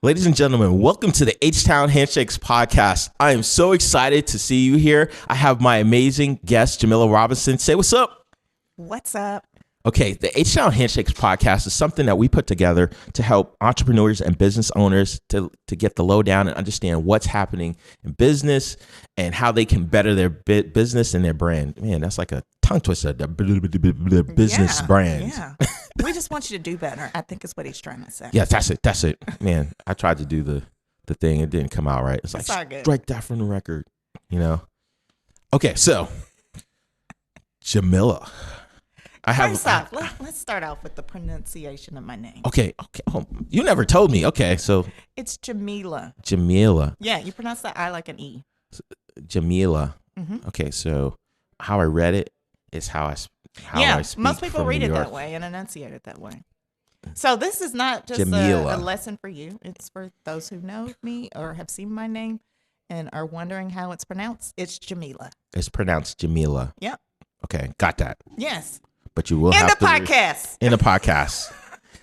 Ladies and gentlemen, welcome to the HTown Handshakes Podcast. I am so excited to see you here. I have my amazing guest, Jamila Robinson. Say what's up. What's up? Okay, the HTown Handshakes Podcast is something that we put together to help entrepreneurs and business owners to get the lowdown and understand what's happening in business and how they can better their business and their brand. Man, that's like a tongue twister, the business brand. Yeah. We just want you to do better, I think is what he's trying to say. Yeah, that's it. Man, I tried to do the thing. It didn't come out right. It's like, strike that from the record, you know? Okay, so, Jamila. First off, let's start off with the pronunciation of my name. Okay. Oh, you never told me. Okay, so. It's Jamila. Jamila. Yeah, you pronounce that I like an E. Jamila. Mm-hmm. Okay, so how I read it is how I speak. Most people read it that way and enunciate it that way. So this is not just a lesson for you. It's for those who know me or have seen my name and are wondering how it's pronounced. It's Jamila. It's pronounced Jamila. Yep. Okay, got that. Yes. But you will have to. In the podcast.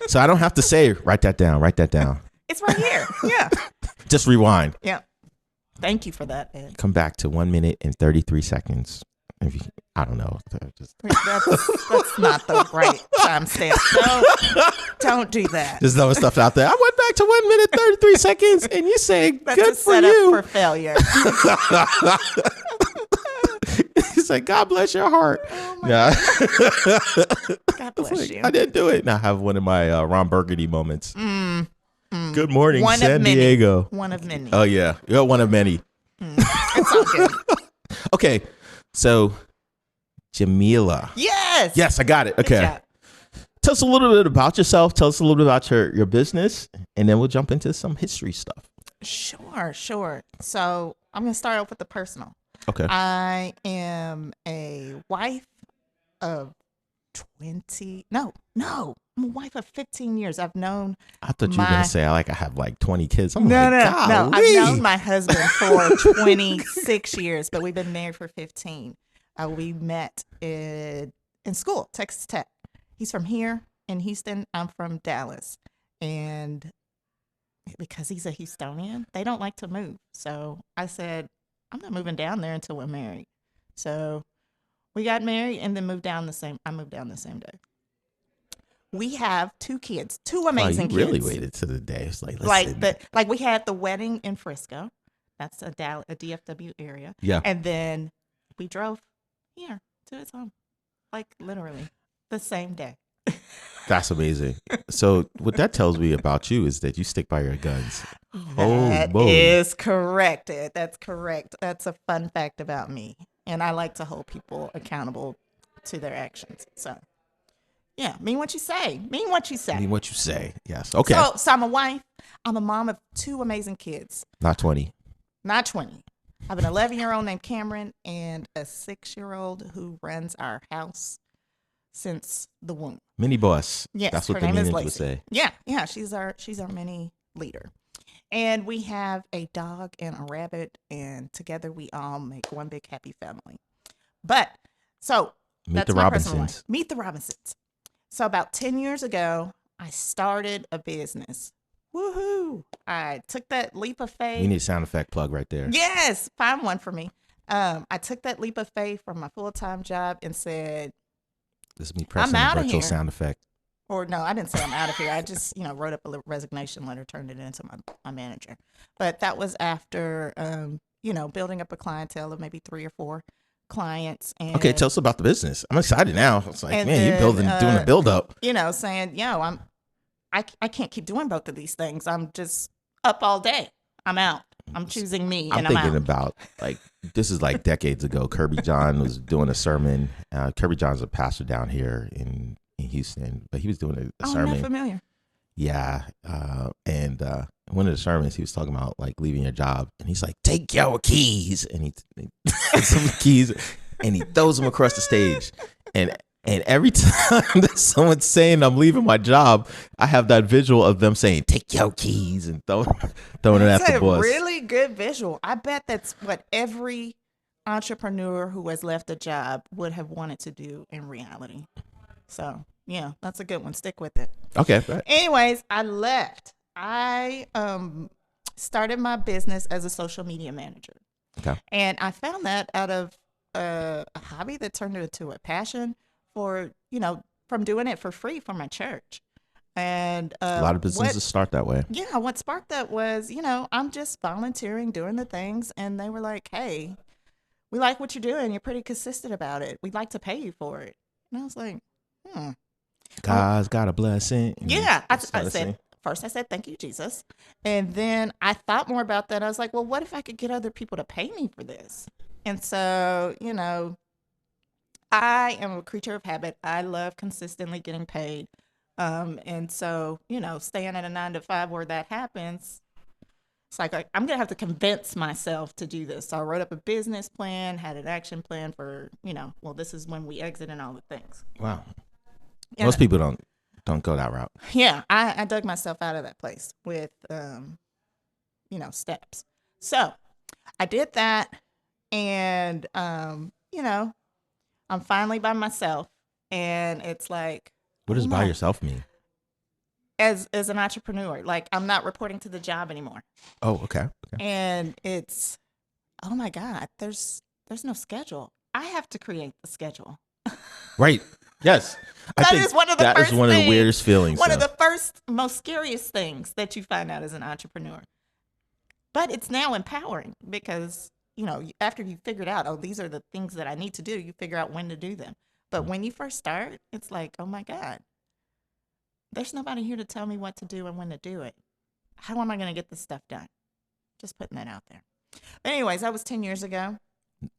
So I don't have to say, write that down. It's right here. Yeah. Just rewind. Yeah. Thank you for that, Ed. Come back to 1 minute and 33 seconds. I don't know. That's not the right timestamp. Don't do that. There's no stuff out there. I went back to 1 minute 33 seconds, and you say, that's "Good a for setup you." For failure. He's like, "God bless your heart." Oh God bless you. I didn't do it. Now I have one of my Ron Burgundy moments. Good morning, one San Diego. One of many. Oh yeah, you're one of many. It's all good. Okay. So, Jamila. Yes, I got it. Okay. Tell us a little bit about yourself. Tell us a little bit about your business, and then we'll jump into some history stuff. Sure. So, I'm going to start off with the personal. Okay. I am a wife of 20. No. I'm a wife of 15 years. I've known. I thought you were going to say I have like 20 kids. No. I've known my husband for 26 years, but we've been married for 15. We met in school, Texas Tech. He's from here in Houston. I'm from Dallas. And because he's a Houstonian, they don't like to move. So I said, I'm not moving down there until we're married. So we got married and then I moved down the same day. We have 2 kids, 2 amazing kids. You really waited to the day. It's like we had the wedding in Frisco. That's a DFW area. Yeah. And then we drove here to his home, like literally the same day. That's amazing. So what that tells me about you is that you stick by your guns. That is correct, Ed. That's correct. That's a fun fact about me. And I like to hold people accountable to their actions. So. Yeah, mean what you say. Yes. Okay. So I'm a wife. I'm a mom of 2 amazing kids. Not 20. I have an 11-year-old named Cameron and a 6-year-old who runs our house since the womb. Mini boss. Yes, that's what her the name is minions would say. Yeah. She's our mini leader. And we have a dog and a rabbit, and together we all make one big happy family. Meet the Robinsons. Meet the Robinsons. So about 10 years ago, I started a business. Woohoo! I took that leap of faith. You need a sound effect plug right there. Yes, find one for me. I took that leap of faith from my full-time job and said, "This is me pressing the virtual sound effect." Or no, I didn't say I'm out of here. I just, wrote up a resignation letter, turned it into my manager. But that was after, building up a clientele of maybe 3 or 4 clients. And okay, tell us about the business. I'm excited now. It's like, man, you're doing a build up. Saying, I can't keep doing both of these things. I'm just up all day. I'm out. I'm choosing me. I'm thinking about this is like decades ago. Kirby John was doing a sermon. Kirby John's a pastor down here in Houston, but he was doing a sermon. I'm not familiar. Yeah, and one of the sermons he was talking about like leaving your job, and he's like, "Take your keys," and he takes some keys, and he throws them across the stage, and every time that someone's saying I'm leaving my job, I have that visual of them saying, "Take your keys," and throwing it at the boss. That's a really good visual. I bet that's what every entrepreneur who has left a job would have wanted to do in reality. So, yeah, that's a good one. Stick with it. Okay. Right. Anyways, I left I started my business as a social media manager. Okay. And I found that out of a hobby that turned into a passion for, from doing it for free for my church. And A lot of businesses start that way. Yeah, what sparked that was, I'm just volunteering, doing the things. And they were like, hey, we like what you're doing. You're pretty consistent about it. We'd like to pay you for it. And I was like, God's got a blessing. Yeah. I said, first I said, thank you, Jesus. And then I thought more about that. I was like, well, what if I could get other people to pay me for this? And so, I am a creature of habit. I love consistently getting paid. And so, staying at a 9-to-5 where that happens, it's like I'm going to have to convince myself to do this. So I wrote up a business plan, had an action plan for, well, this is when we exit and all the things. Wow. Most people don't go that route. Yeah. I dug myself out of that place with, steps. So I did that and, I'm finally by myself and it's like, what does by yourself mean? As an entrepreneur, like I'm not reporting to the job anymore. Oh, okay. And it's, oh my God, there's no schedule. I have to create the schedule. Right. Yes. That is one of the weirdest feelings. One of the first, most scariest things that you find out as an entrepreneur. But it's now empowering because, after you figured out, oh, these are the things that I need to do, you figure out when to do them. But when you first start, it's like, oh my God, there's nobody here to tell me what to do and when to do it. How am I going to get this stuff done? Just putting that out there. But anyways, that was 10 years ago.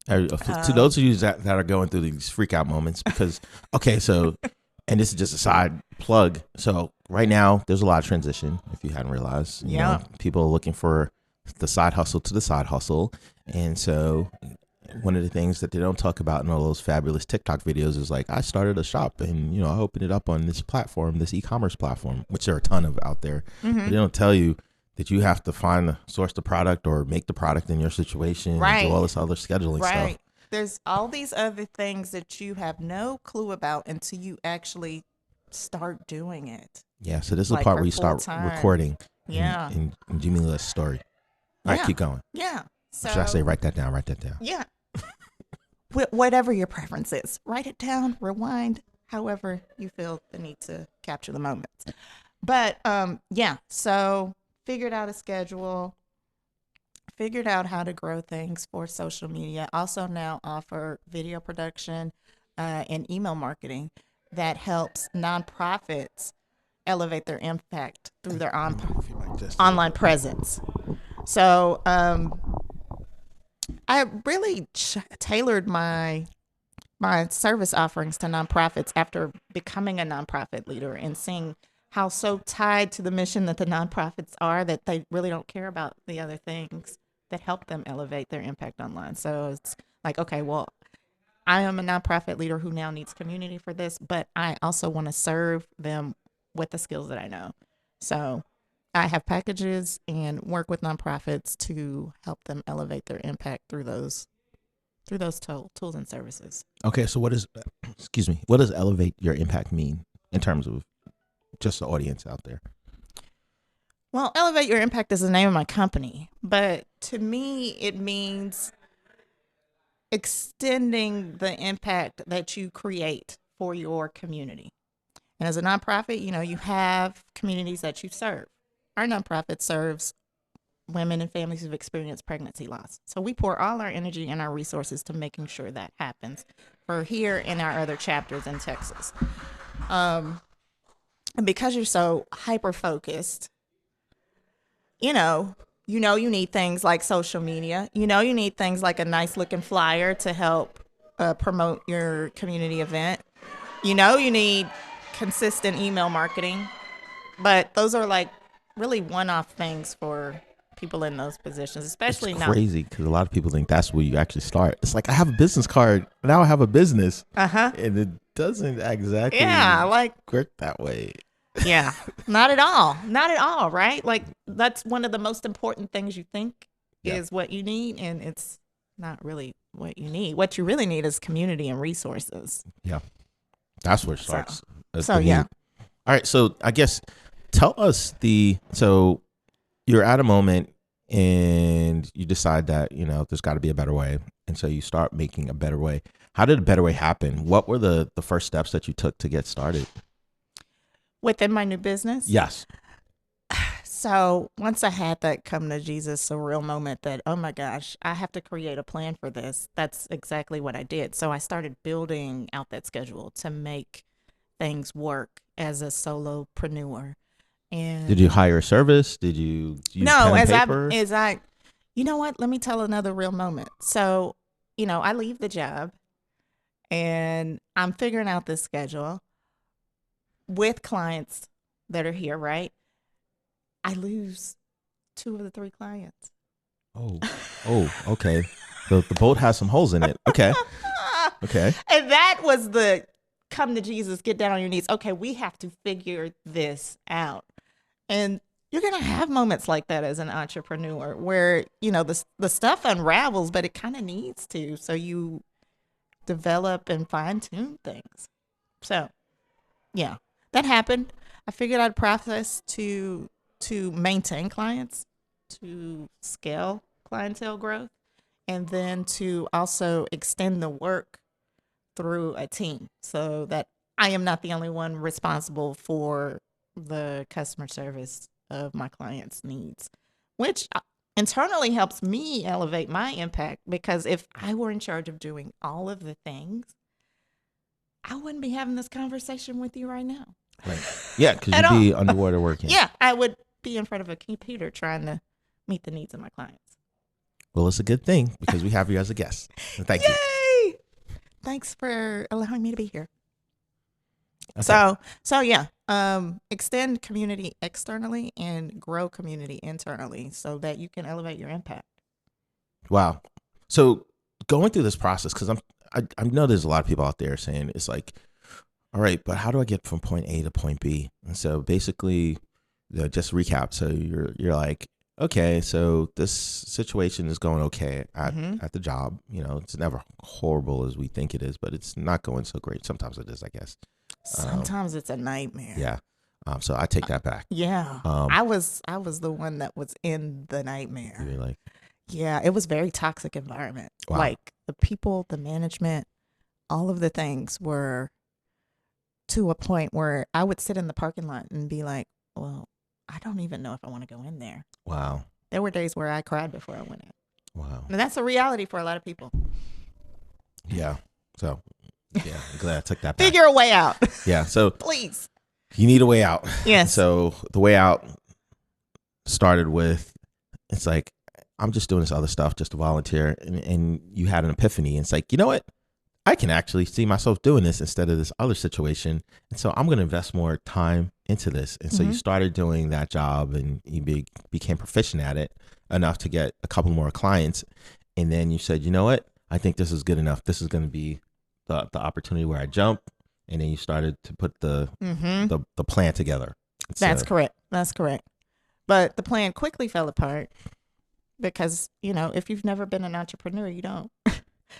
To those of you that are going through these freak out moments, because, okay, so, and this is just a side plug. So right now, there's a lot of transition, if you hadn't realized. You know, people are looking for the side hustle to the side hustle. And so one of the things that they don't talk about in all those fabulous TikTok videos is like, I started a shop and, I opened it up on this platform, this e-commerce platform, which there are a ton of out there. Mm-hmm. But they don't tell you that you have to source the product or make the product in your situation and do all this other scheduling stuff. There's all these other things that you have no clue about until you actually start doing it. Yeah, so this is the part where you start recording in Jamila's story. All right, keep going. Yeah. So, should I say write that down? Yeah. Whatever your preference is. Write it down, rewind, however you feel the need to capture the moments. But so figured out a schedule, figured out how to grow things for social media. Also now offer video production and email marketing that helps nonprofits elevate their impact through their online presence. So I really tailored my service offerings to nonprofits after becoming a nonprofit leader and seeing how so tied to the mission that the nonprofits are that they really don't care about the other things that help them elevate their impact online. So it's like, okay, well, I am a nonprofit leader who now needs community for this, but I also want to serve them with the skills that I know. So I have packages and work with nonprofits to help them elevate their impact through those tools and services. Okay, so what does elevate your impact mean in terms of just the audience out there? Well, elevate your impact is the name of my company, but to me, it means extending the impact that you create for your community. And as a nonprofit, you have communities that you serve. Our nonprofit serves women and families who've experienced pregnancy loss. So we pour all our energy and our resources to making sure that happens for here and our other chapters in Texas. And because you're so hyper-focused, you need things like social media. You need things like a nice-looking flyer to help promote your community event. You need consistent email marketing. But those are like really one-off things for people in those positions, especially now. It's crazy because a lot of people think that's where you actually start. It's like, I have a business card, now I have a business. And it doesn't exactly work that way. Yeah, not at all, right? Like, that's one of the most important things you think is what you need, and it's not really what you need. What you really need is community and resources. Yeah, that's where it starts. All right, so I guess Tell us so you're at a moment and you decide that, there's got to be a better way. And so you start making a better way. How did a better way happen? What were the first steps that you took to get started? Within my new business? Yes. So once I had that come to Jesus surreal moment that, oh my gosh, I have to create a plan for this. That's exactly what I did. So I started building out that schedule to make things work as a solopreneur. And did you hire a service? Did you use pen and paper? You know what? Let me tell another real moment. So, I leave the job and I'm figuring out this schedule with clients that are here, right? I lose 2 of the 3 clients. Oh, okay. The boat has some holes in it. Okay. And that was the come to Jesus, get down on your knees. Okay, we have to figure this out. And you're going to have moments like that as an entrepreneur where, the stuff unravels, but it kind of needs to. So you develop and fine tune things. So, yeah, that happened. I figured out a process to maintain clients, to scale clientele growth, and then to also extend the work through a team so that I am not the only one responsible for the customer service of my clients' needs, which internally helps me elevate my impact, because if I were in charge of doing all of the things, I wouldn't be having this conversation with you right now. Right. Yeah, because you'd be underwater working. Yeah, I would be in front of a computer trying to meet the needs of my clients. Well, it's a good thing because we have you as a guest. And thank you. Yay! Thanks for allowing me to be here. Okay. So yeah, extend community externally and grow community internally so that you can elevate your impact. Wow. So going through this process, because I know there's a lot of people out there saying it's like, all right, but how do I get from point A to point B? And so basically, just recap. So you're like, okay, so this situation is going okay at the job. It's never horrible as we think it is, but it's not going so great. Sometimes it is, I guess. Sometimes it's a nightmare. Yeah. So I take that back. Yeah. I was the one that was in the nightmare. You're like, yeah, it was very toxic environment. Wow. Like the people, the management, all of the things were to a point where I would sit in the parking lot and be like, well, I don't even know if I want to go in there. Wow. There were days where I cried before I went in. Wow. And that's a reality for a lot of people. Yeah. So, yeah, I'm glad I took that back. Figure a way out. Yeah. So, please. You need a way out. Yes. So, the way out started with, it's like, I'm just doing this other stuff just to volunteer. And you had an epiphany. And it's like, you know what? I can actually see myself doing this instead of this other situation. And so I'm going to invest more time into this. And so you started doing that job and you became proficient at it enough to get a couple more clients. And then you said, you know what? I think this is good enough. This is going to be the opportunity where I jump. And then you started to put the plan together. That's correct. That's correct. But the plan quickly fell apart because, if you've never been an entrepreneur, you don't.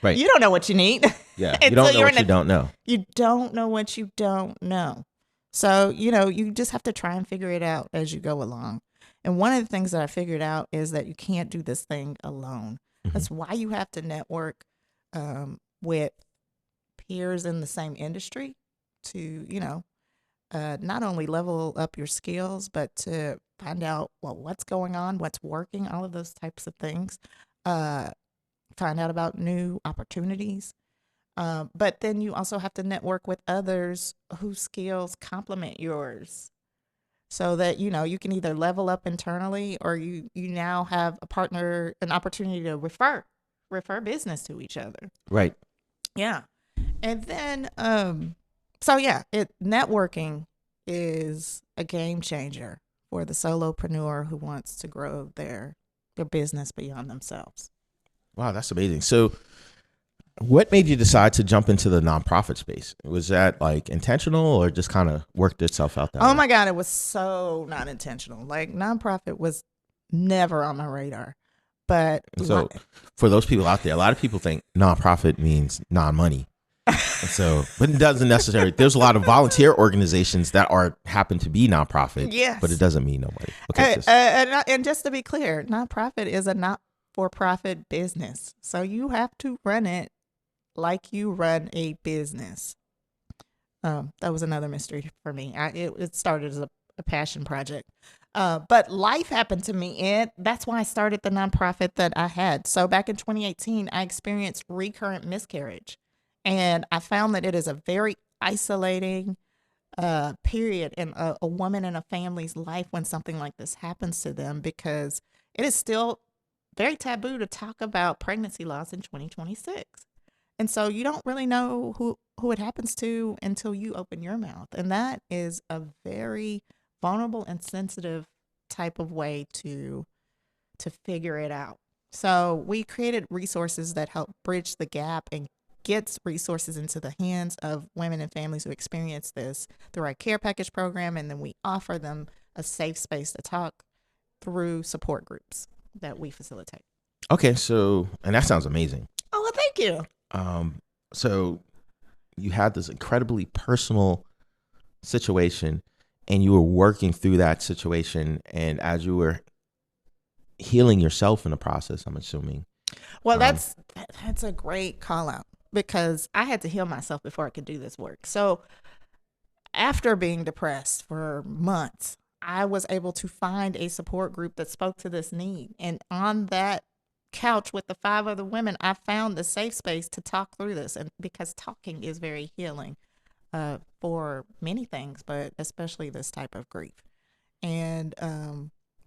Right. You don't know what you need. Yeah. You don't know what you don't know. You don't know what you don't know. So, you just have to try and figure it out as you go along. And one of the things that I figured out is that you can't do this thing alone. That's why you have to network with peers in the same industry to, not only level up your skills, but to find out, what's going on, what's working, all of those types of things. Find out about new opportunities. But then you also have to network with others whose skills complement yours so that, you can either level up internally or you now have an opportunity to refer business to each other. Right. Yeah. And then, networking is a game changer for the solopreneur who wants to grow their business beyond themselves. Wow, that's amazing. So what made you decide to jump into the nonprofit space? Was that like intentional or just kind of worked itself out that way? Oh my God, it was so not intentional. Like nonprofit was never on my radar. But so for those people out there, a lot of people think nonprofit means non-money. So, but it doesn't necessarily. There's a lot of volunteer organizations that happen to be nonprofit. Yes. But it doesn't mean nobody. Okay. And just to be clear, nonprofit is a not-for-profit business. So you have to run it like you run a business. That was another mystery for me. It started as a passion project. But life happened to me, and that's why I started the nonprofit that I had. So back in 2018, I experienced recurrent miscarriage, and I found that it is a very isolating period in a woman and a family's life when something like this happens to them, because it is still very taboo to talk about pregnancy loss in 2026. And so you don't really know who it happens to until you open your mouth. And that is a very vulnerable and sensitive type of way to figure it out. So we created resources that help bridge the gap and gets resources into the hands of women and families who experience this through our care package program. And then we offer them a safe space to talk through support groups that we facilitate. Okay. So, and that sounds amazing. Oh, well, thank you. So you had this incredibly personal situation, and you were working through that situation, and as you were healing yourself in the process, I'm assuming. Well, that's a great call out, because I had to heal myself before I could do this work. So after being depressed for months, I was able to find a support group that spoke to this need. And on that couch with the 5 other women, I found the safe space to talk through this, and because talking is very healing for many things, but especially this type of grief. And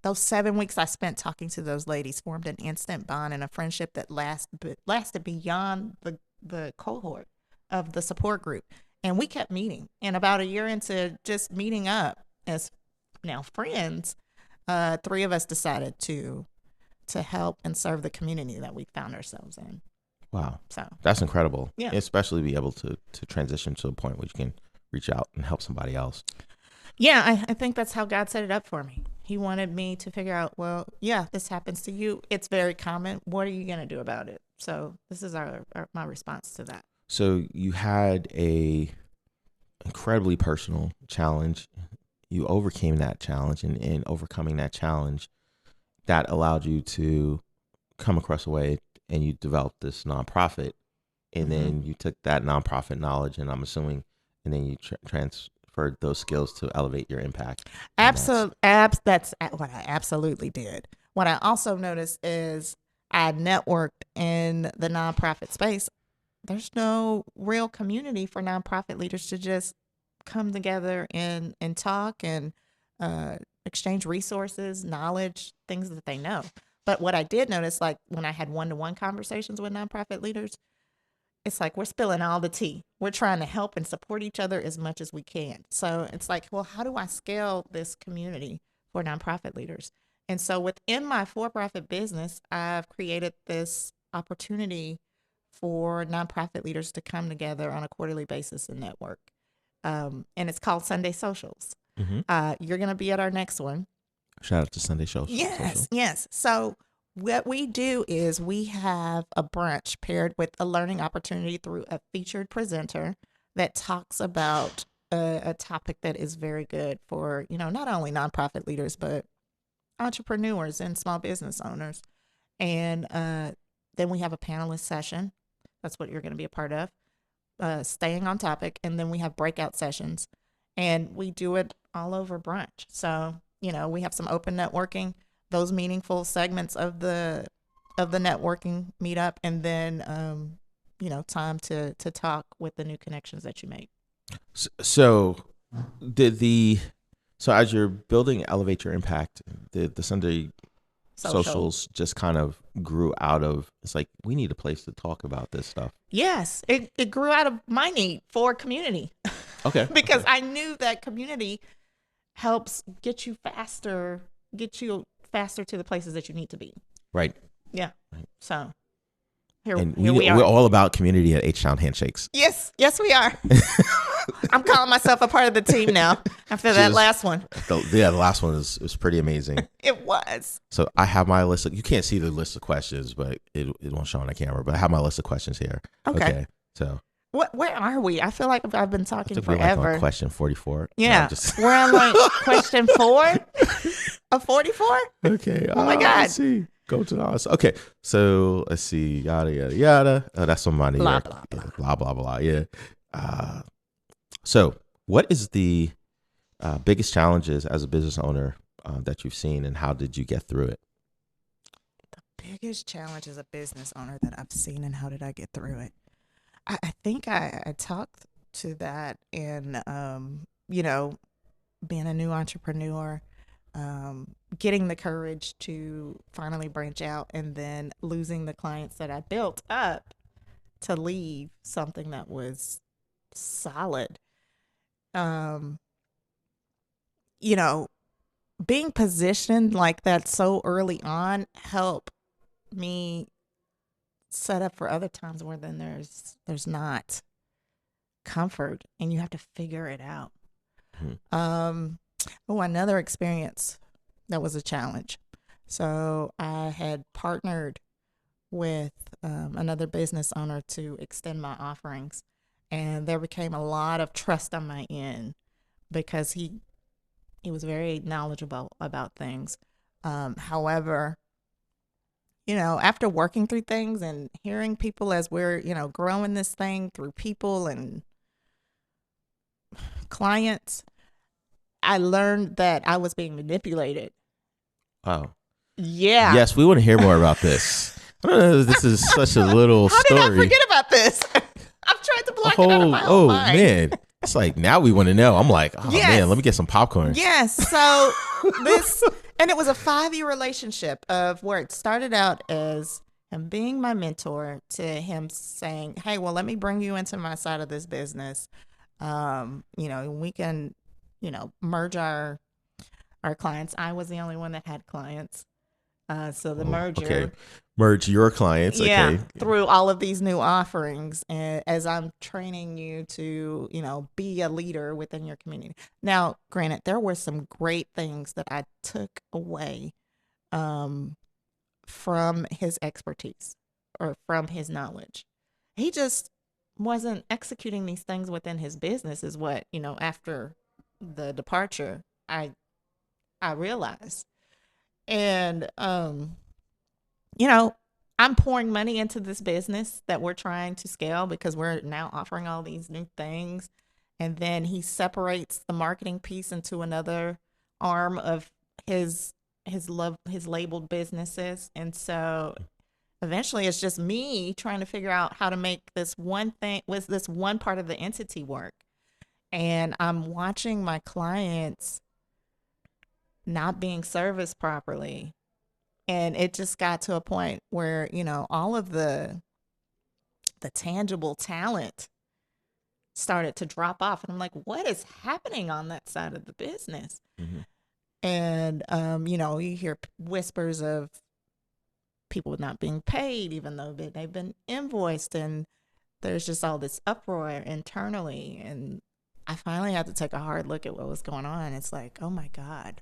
those 7 weeks I spent talking to those ladies formed an instant bond and a friendship that lasted beyond the cohort of the support group. And we kept meeting, and about a year into just meeting up as now friends, 3 of us decided to help and serve the community that we found ourselves in. Wow. So that's incredible. Yeah. Especially be able to transition to a point where you can reach out and help somebody else. Yeah, I think that's how God set it up for me. He wanted me to figure out, well, yeah, this happens to you. It's very common. What are you going to do about it? So this is my response to that. So you had a incredibly personal challenge. You overcame that challenge, and in overcoming that challenge, that allowed you to come across a way, and you developed this nonprofit, and then you took that nonprofit knowledge, and I'm assuming, and then you transferred those skills to elevate your impact. Absolutely. That's what I absolutely did. What I also noticed is I networked in the nonprofit space. There's no real community for nonprofit leaders to just come together and talk and exchange resources, knowledge, things that they know. But what I did notice, like when I had one-to-one conversations with nonprofit leaders, it's like we're spilling all the tea. We're trying to help and support each other as much as we can. So it's like, well, how do I scale this community for nonprofit leaders? And so within my for-profit business, I've created this opportunity for nonprofit leaders to come together on a quarterly basis and network. And it's called Sunday Socials. You're going to be at our next one. Shout out to Sunday Social. Yes. So what we do is we have a brunch paired with a learning opportunity through a featured presenter that talks about a topic that is very good for, not only nonprofit leaders, but entrepreneurs and small business owners. And then we have a panelist session. That's what you're going to be a part of, staying on topic. And then we have breakout sessions, and we do it all over brunch. So, we have some open networking, those meaningful segments of the networking meetup, and then, time to talk with the new connections that you make. So as you're building Elevate Your Impact, the Sunday Socials just kind of grew out of, it's like, we need a place to talk about this stuff. Yes, it grew out of my need for community. Okay. Because I knew that community helps get you faster to the places that you need to be. Right. Yeah. Right. So here we are. We're all about community at HTown Handshakes. Yes, we are. I'm calling myself a part of the team now after that last one. The last one was pretty amazing. It was. So I have my list. You can't see the list of questions, but it won't show on the camera. But I have my list of questions here. Okay. So Where are we? I feel like I've been I talking think we're forever. like on question 44. Yeah. No, just... We're on like question 4 of 44. Okay. Oh my God. Let's see. Go to the house. Okay. So let's see. Yada, yada, yada. Oh, that's some money. Blah, Blah, blah, blah. blah, blah, blah. Yeah. So what is the biggest challenges as a business owner that you've seen, and how did you get through it? The biggest challenge as a business owner that I've seen, and how did I get through it? I think I talked to that in, being a new entrepreneur, getting the courage to finally branch out, and then losing the clients that I built up to leave something that was solid. Being positioned like that so early on helped me set up for other times where then there's not comfort and you have to figure it out. Another experience that was a challenge. So I had partnered with another business owner to extend my offerings, and there became a lot of trust on my end because he was very knowledgeable about things. However, after working through things and hearing people as we're, growing this thing through people and clients, I learned that I was being manipulated. Wow. Yeah. Yes, we want to hear more about this. I don't know if this is such a little story. How did I forget about this? I've tried to block it out of my own mind. Man. It's like, now we want to know. I'm like, man, let me get some popcorn. Yes. So and it was a 5-year relationship of where it started out as him being my mentor to him saying, hey, well, let me bring you into my side of this business. We can, merge our clients. I was the only one that had clients. So the merger. Okay. Merge your clients. Yeah, okay. Through all of these new offerings, and as I'm training you to, be a leader within your community. Now, granted, there were some great things that I took away from his expertise or from his knowledge. He just wasn't executing these things within his business is what, after the departure, I realized. And, I'm pouring money into this business that we're trying to scale because we're now offering all these new things. And then he separates the marketing piece into another arm of his labeled businesses. And so eventually it's just me trying to figure out how to make this one part of the entity work. And I'm watching my clients not being serviced properly. And it just got to a point where, all of the tangible talent started to drop off. And I'm like, what is happening on that side of the business? Mm-hmm. And, you hear whispers of people not being paid, even though they've been invoiced. And there's just all this uproar internally. And I finally had to take a hard look at what was going on. It's like, oh my God.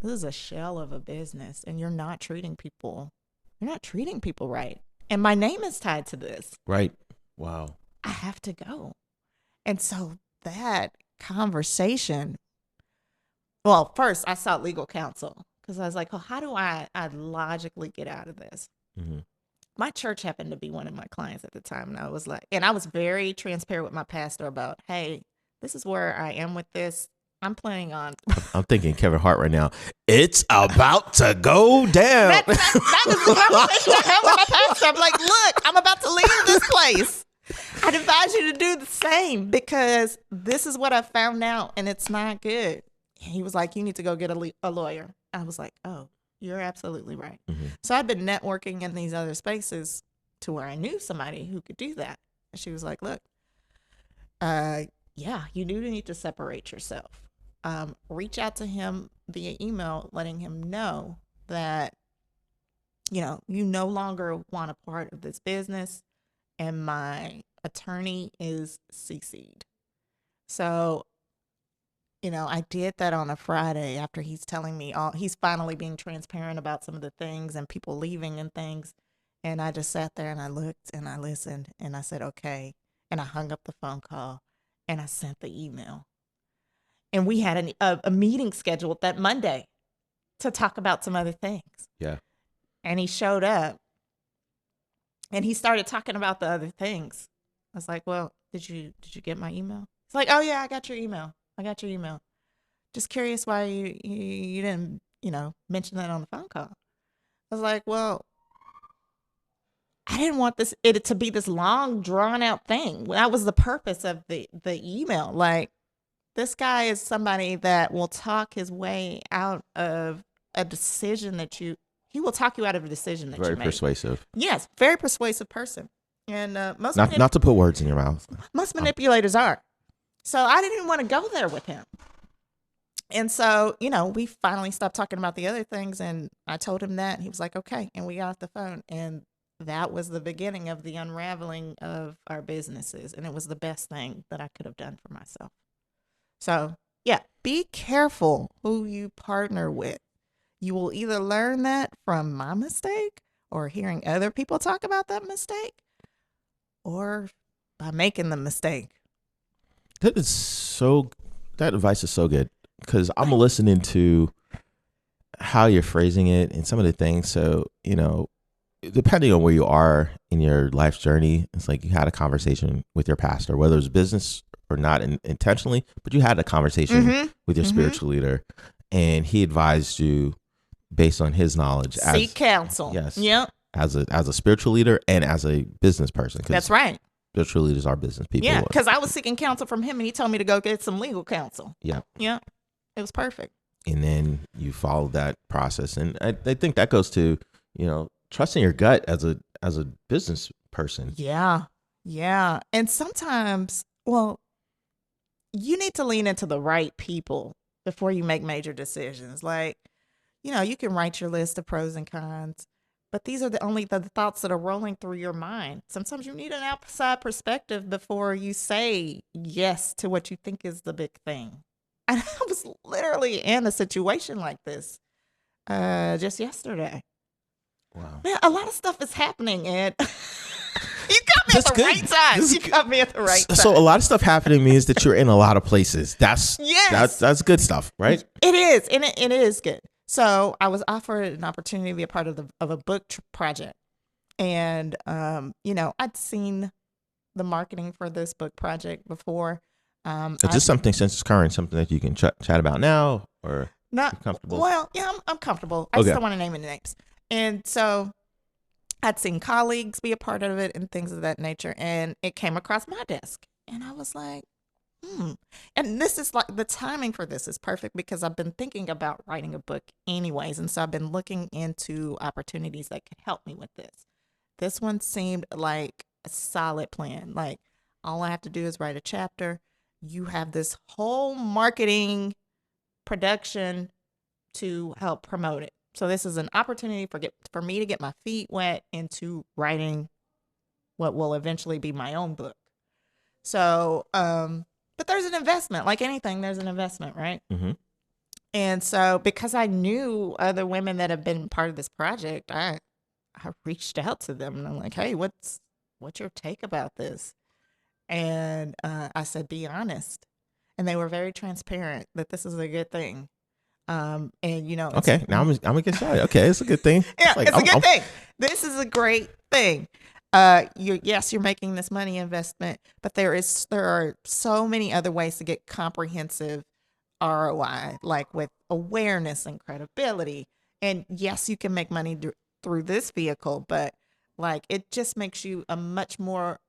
This is a shell of a business, and you're not treating people right. And my name is tied to this. Right. Wow. I have to go. And so that conversation, well, first I sought legal counsel because I was like, well, how do I logically get out of this? Mm-hmm. My church happened to be one of my clients at the time. And I was like, and I was very transparent with my pastor about, hey, this is where I am with this. I'm planning on. I'm thinking Kevin Hart right now. It's about to go down. That is the conversation I have with my pastor. I'm like, look, I'm about to leave this place. I'd advise you to do the same because this is what I found out and it's not good. And he was like, you need to go get a lawyer. I was like, oh, you're absolutely right. Mm-hmm. So I'd been networking in these other spaces to where I knew somebody who could do that. And she was like, look, yeah, you do need to separate yourself. Reach out to him via email, letting him know that, you no longer want a part of this business and my attorney is CC'd. So, I did that on a Friday after he's telling me he's finally being transparent about some of the things and people leaving and things. And I just sat there and I looked and I listened and I said, okay. And I hung up the phone call and I sent the email. And we had a meeting scheduled that Monday to talk about some other things. Yeah. And he showed up and he started talking about the other things. I was like, well, did you get my email? It's like, oh yeah, I got your email. Just curious why you didn't, mention that on the phone call. I was like, well, I didn't want it to be this long, drawn out thing. That was the purpose of the email. Like, this guy is somebody that will talk his way out of a decision he will talk you out of a decision that you made. Very persuasive. Yes, very persuasive person. And not to put words in your mouth. Most manipulators are. So I didn't even want to go there with him. And so, we finally stopped talking about the other things, and I told him that, and he was like, okay. And we got off the phone, and that was the beginning of the unraveling of our businesses. And it was the best thing that I could have done for myself. So, yeah, be careful who you partner with. You will either learn that from my mistake or hearing other people talk about that mistake or by making the mistake. That advice is so good because I'm listening to how you're phrasing it and some of the things. So, depending on where you are in your life's journey, it's like you had a conversation with your pastor, whether it's business or not intentionally, but you had a conversation with your spiritual leader and he advised you based on his knowledge. Seek counsel. Yes. Yep. As a spiritual leader and as a business person. That's right. Spiritual leaders are business people. Yeah, because I was seeking counsel from him and he told me to go get some legal counsel. Yeah. Yeah. It was perfect. And then you followed that process. And I think that goes to, trusting your gut as a business person. Yeah. Yeah. And sometimes, you need to lean into the right people before you make major decisions. Like, you can write your list of pros and cons, but these are the thoughts that are rolling through your mind. Sometimes you need an outside perspective before you say yes to what you think is the big thing. And I was literally in a situation like this just yesterday. Wow. Man, a lot of stuff is happening, and you got me at the right time. You got me at the right time. So a lot of stuff happening means that you're in a lot of places. That's good stuff, right? It is, and it is good. So I was offered an opportunity to be a part of a book project, and I'd seen the marketing for this book project before. Is this something, since it's current, something that you can chat about now, or not comfortable? Well, yeah, I'm comfortable. I just don't want to name any names. And so I'd seen colleagues be a part of it and things of that nature. And it came across my desk. And I was like, And this is like, the timing for this is perfect because I've been thinking about writing a book anyways. And so I've been looking into opportunities that could help me with this. This one seemed like a solid plan. Like, all I have to do is write a chapter. You have this whole marketing production to help promote it. So this is an opportunity for me to get my feet wet into writing what will eventually be my own book. So, but there's an investment, like anything, there's an investment, right? Mm-hmm. And so because I knew other women that have been part of this project, I reached out to them and I'm like, hey, what's your take about this? And I said, be honest. And they were very transparent that this is a good thing. And okay, now I'm gonna get started. Okay, it's a good thing. Yeah, it's a good thing. This is a great thing. You're making this money investment, but there are so many other ways to get comprehensive ROI, like with awareness and credibility. And yes, you can make money through this vehicle, but like it just makes you a much more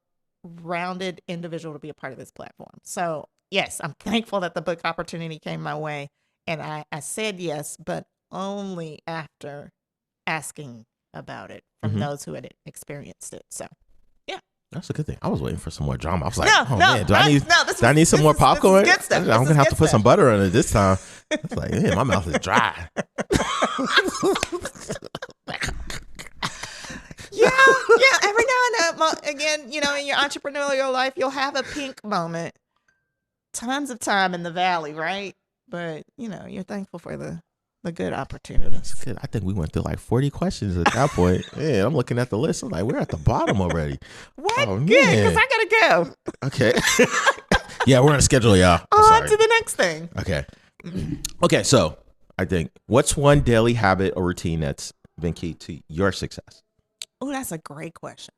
rounded individual to be a part of this platform. So yes, I'm thankful that the book opportunity came my way. And I said yes, but only after asking about it from those who had experienced it. So, yeah. That's a good thing. I was waiting for some more drama. I was like, do I need some more popcorn? Good stuff. I'm going to have to put some butter on it this time. I was like, man, my mouth is dry. Yeah. Every now and again, in your entrepreneurial life, you'll have a pink moment. Tons of time in the valley, right? But, you're thankful for the the good opportunities. That's good. I think we went through like 40 questions at that point. Yeah, I'm looking at the list. I'm like, we're at the bottom already. What? Oh, Good, because I gotta go. Okay. Yeah, we're on a schedule, y'all. On to the next thing. Okay. Okay, so I think, what's one daily habit or routine that's been key to your success? Oh, that's a great question.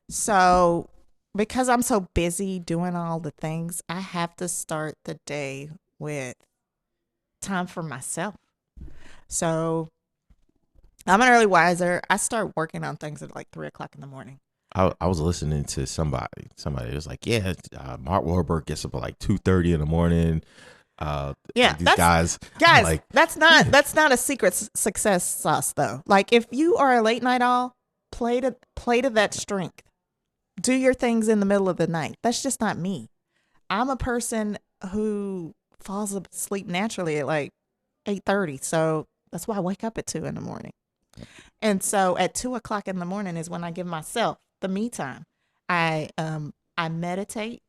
So, because I'm so busy doing all the things, I have to start the day with time for myself. So, I'm an early riser. I start working on things at like 3:00 in the morning. I was listening to somebody was like, yeah, Mark Wahlberg gets up at like 2:30 in the morning. Yeah, these guys, like, that's not a secret success sauce though. Like, if you are a late night owl, play to that strength. Do your things in the middle of the night. That's just not me. I'm a person who falls asleep naturally at like 8:30. So that's why I wake up at 2 in the morning. And so at 2:00 in the morning is when I give myself the me time. I meditate.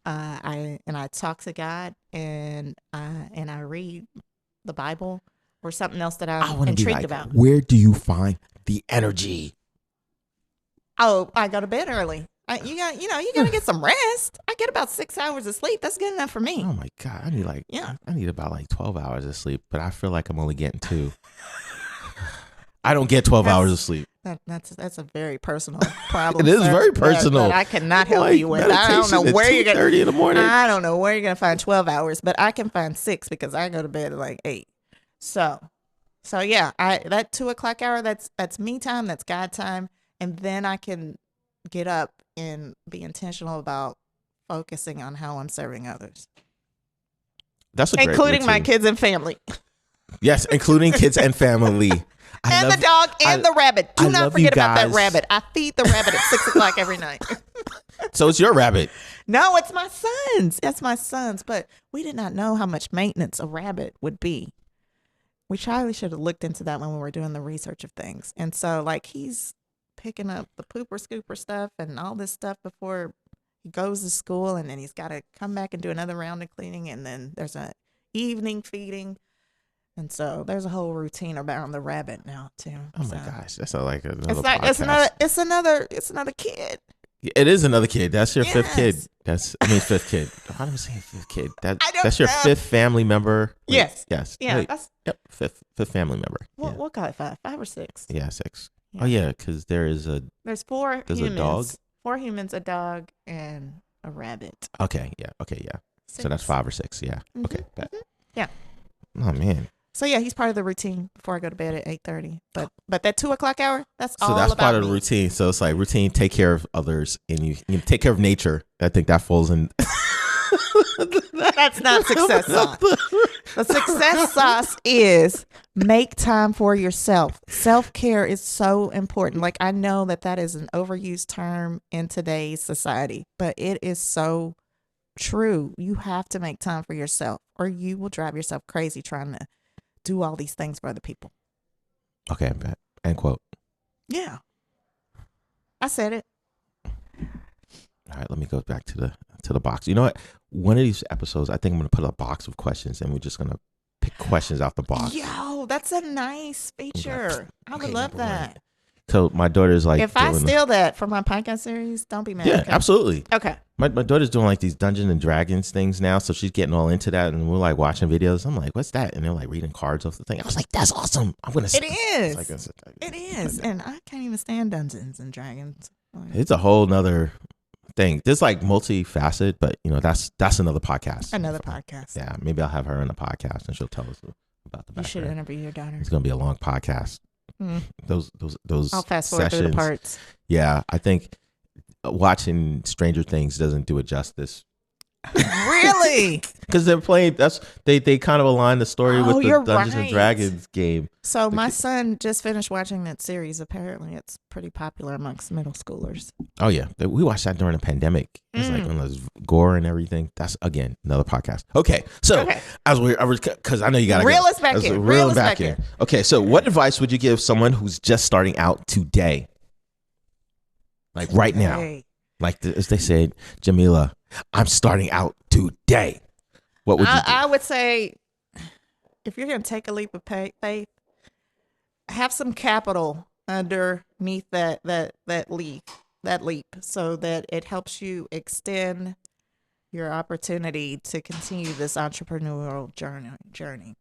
I talk to God, and I read the Bible or something else that I'm intrigued about. Where do you find the energy? Oh, I go to bed early. You gotta get some rest. I get about 6 hours of sleep. That's good enough for me. Oh my God, I need about like 12 hours of sleep, but I feel like I'm only getting 2. I don't get 12 hours of sleep. That's a very personal problem. It is very personal. That I cannot help you with. I don't know where you're gonna 2:30 in the morning. I don't know where you're gonna find 12 hours, but I can find 6 because I go to bed at like 8. So yeah, that 2:00 hour, that's me time, that's God time, and then I can get up and be intentional about focusing on how I'm serving others. That's a great including routine. My kids and family. Yes, including kids and family. The dog and the rabbit. Do not forget about that rabbit. I feed the rabbit at 6:00 every night. So it's your rabbit. No, it's my son's. That's my son's. But we did not know how much maintenance a rabbit would be. We probably should have looked into that when we were doing the research of things. And so, like, he's picking up the pooper scooper stuff and all this stuff before he goes to school, and then he's got to come back and do another round of cleaning, and then there's an evening feeding. And so there's a whole routine around the rabbit now too. Oh my gosh, that's like another podcast. It's another kid. It is another kid. That's your fifth kid. Fifth kid. Why am I saying fifth kid? That's your fifth family member. Yes. Yes. Yeah. Yep. Fifth family member. We'll call it 5 or 6. Yeah, 6. Yeah. Oh yeah, because there's 4 humans. A dog. 4 humans, a dog, and a rabbit. Okay. Yeah. 6. So that's 5 or 6. Yeah. Mm-hmm. Okay. Yeah. Oh man. So yeah, he's part of the routine before I go to bed at 8:30. But that 2:00 hour, that's all about me. So that's part of the routine. So it's like routine, take care of others, and you take care of nature. I think that falls in. That's not success sauce. The success sauce is make time for yourself. Self-care is so important. Like, I know that is an overused term in today's society, but it is so true. You have to make time for yourself, or you will drive yourself crazy trying to do all these things for other people. Okay, end quote. Yeah, I said it. All right, let me go back to the box. You know what? One of these episodes, I think I'm going to put a box of questions, and we're just going to pick questions out the box. Yo, that's a nice feature. I would love that. So my daughter's like, if I steal that from my podcast series, don't be mad. Yeah, okay? Absolutely. Okay. My daughter's doing like these Dungeons and Dragons things now, so she's getting all into that, and we're like watching videos. I'm like, "What's that?" And they're like reading cards off the thing. I was like, "That's awesome! I'm gonna." It is. It is, and I can't even stand Dungeons and Dragons. It's a whole nother thing. There's like multifaceted, but that's another podcast. Another podcast. Yeah, maybe I'll have her on the podcast, and she'll tell us about the background. You should interview your daughter. It's gonna be a long podcast. Those I'll fast forward through the parts. Yeah, I think watching Stranger Things doesn't do it justice. Really? Because they're playing. They kind of align the story with the Dungeons and Dragons game. So my son just finished watching that series. Apparently, it's pretty popular amongst middle schoolers. Oh yeah, we watched that during the pandemic. It's like when there's gore and everything. That's again another podcast. Okay, so as because I know you got to reel us back in. Reel us back in. Okay, so what advice would you give someone who's just starting out today? Like right now, like as they said, Jamila, I'm starting out today. What would you do? I would say if you're going to take a leap of faith, have some capital underneath that leap, so that it helps you extend your opportunity to continue this entrepreneurial journey.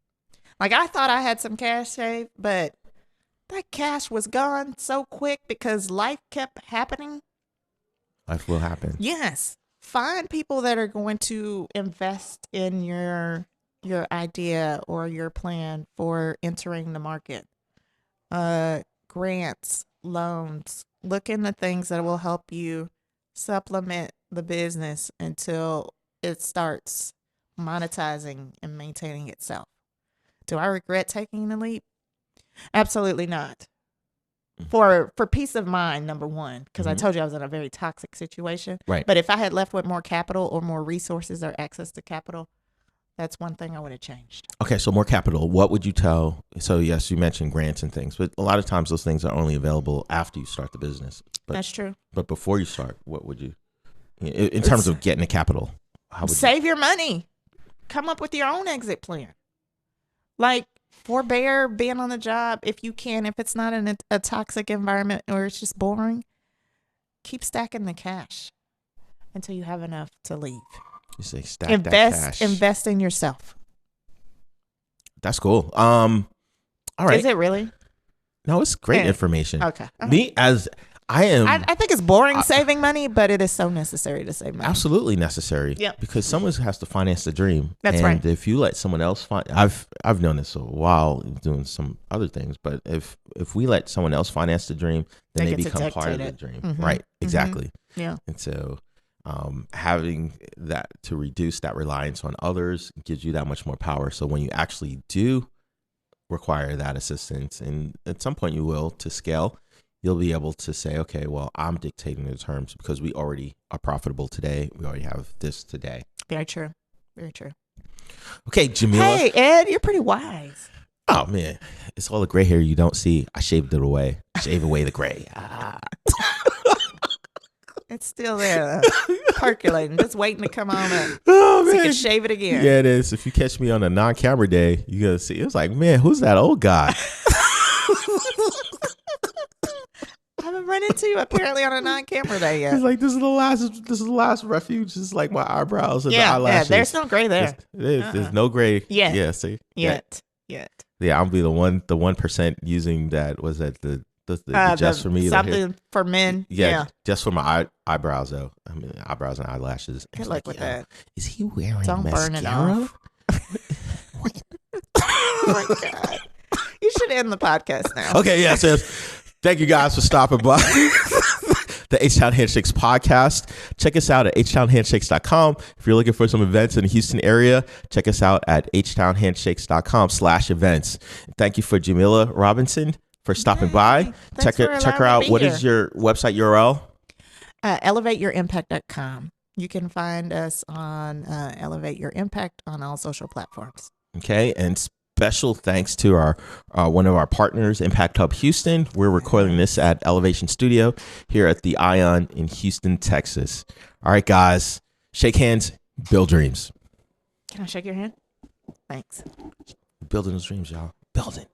Like, I thought I had some cash saved, but that cash was gone so quick because life kept happening. Life will happen. Yes. Find people that are going to invest in your idea or your plan for entering the market. Grants, loans. Look into things that will help you supplement the business until it starts monetizing and maintaining itself. Do I regret taking the leap? Absolutely not. For peace of mind, number one, because I told you I was in a very toxic situation. Right. But if I had left with more capital or more resources or access to capital, that's one thing I would have changed. Okay, so more capital. What would you tell? So yes, you mentioned grants and things, but a lot of times those things are only available after you start the business. But, that's true. But before you start, what would you, in terms of getting the capital, how would save your money? Come up with your own exit plan. Like, forbear being on the job if you can. If it's not in a toxic environment or it's just boring, keep stacking the cash until you have enough to leave. You say stack that cash. Invest in yourself. That's cool. All right. Is it really? No, it's great information. Okay. Me as I am. I think it's boring saving money, but it is so necessary to save money. Absolutely necessary. Yeah. Because someone has to finance the dream. That's right. And if you let someone else I've known this a while doing some other things, but if we let someone else finance the dream, then they become part of the dream. Mm-hmm. Right. Exactly. Mm-hmm. Yeah. And so having that to reduce that reliance on others gives you that much more power. So when you actually do require that assistance, and at some point you will, to scale, you'll be able to say, okay, well, I'm dictating the terms because we already are profitable today. We already have this today. Very true. Very true. Okay, Jamila. Hey, Ed, you're pretty wise. Oh, man. It's all the gray hair you don't see. I shaved it away. Shave away the gray. It's still there, percolating, just waiting to come on up. Oh, man. So you can shave it again. Yeah, it is. If you catch me on a non-camera day, you're going to see. It was like, man, who's that old guy? I haven't run into you apparently on a non-camera day yet. It's like, this is the last refuge. It's like my eyebrows and the eyelashes. Yeah, there's no gray there. There's no gray. Yet. Yeah, see? Yet. Yeah, I'll be the 1% using that. Was that the just for me? Something for men. Yeah. Just for my eyebrows, though. I mean, eyebrows and eyelashes. Good luck with that. Is he wearing Don't mascara? burn it off. Oh, my God. You should end the podcast now. Okay, yeah, so thank you guys for stopping by the HTown Handshakes Podcast. Check us out at HTownHandshakes.com. If you're looking for some events in the Houston area, check us out at HTownHandshakes.com/events. Thank you for Jamila Robinson for stopping by. Check her out. What is your website URL? ElevateYourImpact.com. You can find us on Elevate Your Impact on all social platforms. Okay, and special thanks to our one of our partners, Impact Hub Houston. We're recording this at Elevation Studio here at the Ion in Houston, Texas. All right, guys, shake hands, build dreams. Can I shake your hand? Thanks. Building those dreams, y'all. Building.